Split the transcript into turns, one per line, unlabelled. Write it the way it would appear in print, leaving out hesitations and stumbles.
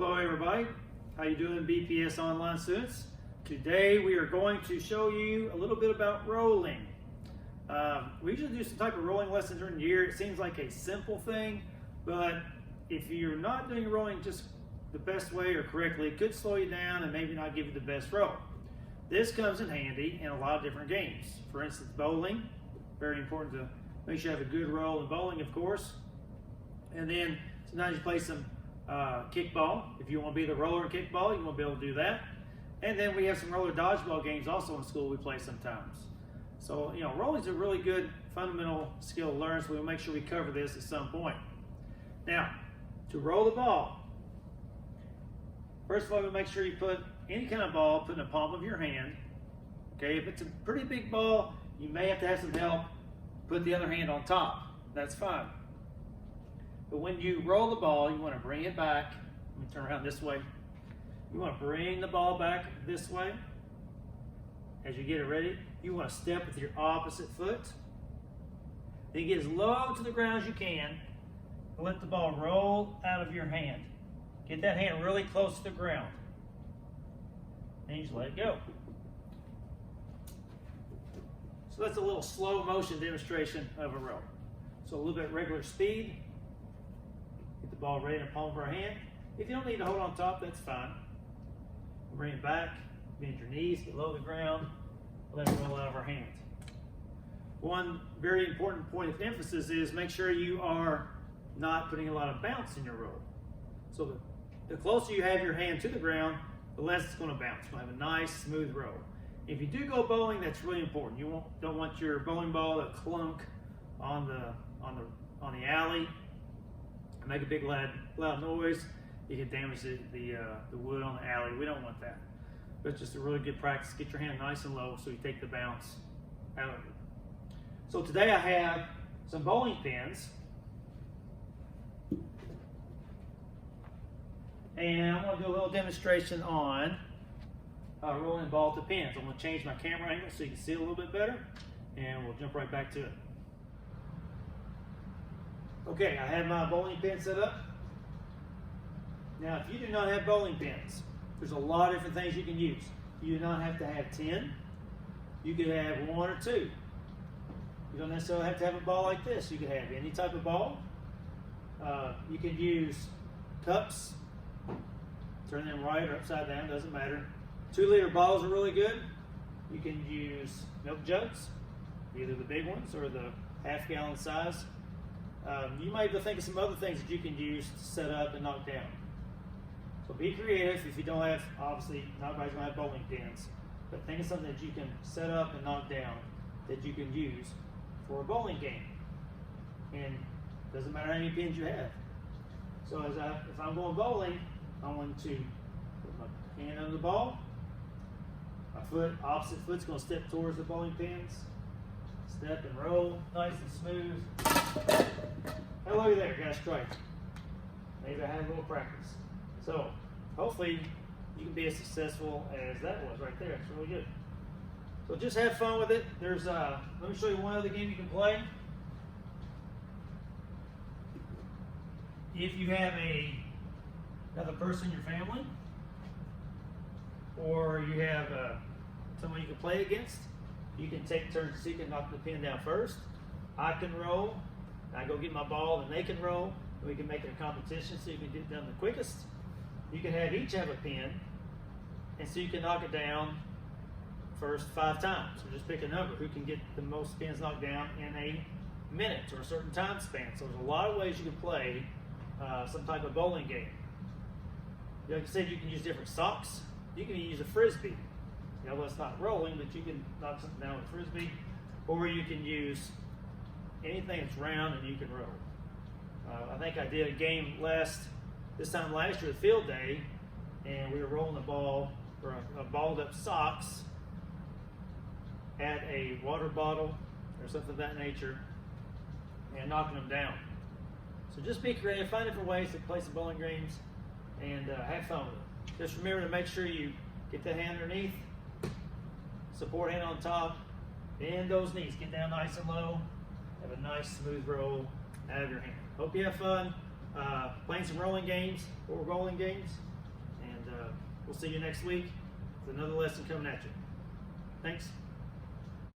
Hello everybody, how you doing BPS online students? Today we are going to show you a little bit about rolling. We usually do some type of rolling lessons during the year. It seems like a simple thing, but if you're not doing rolling just the best way or correctly, it could slow you down and maybe not give you the best roll. This comes in handy in a lot of different games. For instance, bowling, very important to make sure you have a good roll in bowling, of course. And then sometimes you play some kickball. If you want to be the roller in kickball, you want to be able to do that. And then we have some roller dodgeball games also in school we play sometimes. So, rolling's a really good fundamental skill to learn, so we'll make sure we cover this at some point. Now, to roll the ball, first of all, we'll make sure you put any kind of ball put in the palm of your hand. Okay, if it's a pretty big ball, you may have to have some help. Put the other hand on top. That's fine. But when you roll the ball, you want to bring it back. Let me turn around this way. You want to bring the ball back this way. As you get it ready, you want to step with your opposite foot. Then get as low to the ground as you can and let the ball roll out of your hand. Get that hand really close to the ground. And you just let it go. So that's a little slow motion demonstration of a roll. So a little bit regular speed. Get the ball right in the palm of our hand. If you don't need to hold on top, that's fine. Bring it back, bend your knees, get low to the ground, let it roll out of our hands. One very important point of emphasis is make sure you are not putting a lot of bounce in your roll. So the closer you have your hand to the ground, the less it's going to bounce. You'll have a nice, smooth roll. If you do go bowling, that's really important. You don't want your bowling ball to clunk on the alley and make a big loud noise. You can damage the wood on the alley. We don't want that. But it's just a really good practice. Get your hand nice and low so you take the bounce out of it. So today I have some bowling pins. And I'm going to do a little demonstration on rolling ball to pins. I'm going to change my camera angle so you can see it a little bit better. And we'll jump right back to it. Okay, I have my bowling pin set up. Now, if you do not have bowling pins, there's a lot of different things you can use. You do not have to have 10. You could have 1 or 2. You don't necessarily have to have a ball like this. You could have any type of ball. You can use cups. Turn them right or upside down, doesn't matter. 2-liter bottles are really good. You can use milk jugs, either the big ones or the half-gallon size. You might even think of some other things that you can use to set up and knock down. So be creative. If you don't have, obviously, not everybody's going to have bowling pins, but think of something that you can set up and knock down that you can use for a bowling game. And it doesn't matter how many pins you have. So if I'm going bowling, I'm going to put my hand on the ball. My opposite foot's going to step towards the bowling pins. Step and roll, nice and smooth. Hello there, got a strike. Maybe I had a little practice. So hopefully you can be as successful as that was right there. It's really good. So just have fun with it. Let me show you one other game you can play. If you have another person in your family, or you have someone you can play against, you can take turns so you can knock the pin down first. I can roll, I go get my ball, and they can roll. We can make it a competition so you can get it done the quickest. You can each have a pin, and so you can knock it down first 5 times. So just pick a number. Who can get the most pins knocked down in a minute or a certain time span. So there's a lot of ways you can play some type of bowling game. Like I said, you can use different socks. You can use a frisbee. Well, it's not rolling, but you can knock something down with a frisbee. Or you can use anything that's round and you can roll. I think I did a game this time last year at field day, and we were rolling the ball, or a balled up socks at a water bottle or something of that nature, and knocking them down. So just be creative, find different ways to play some bowling games, and have fun with it. Just remember to make sure you get the hand underneath, support hand on top, bend those knees, get down nice and low, have a nice smooth roll out of your hand. Hope you have fun. Plan playing some rolling games or rolling games. And we'll see you next week with another lesson coming at you. Thanks.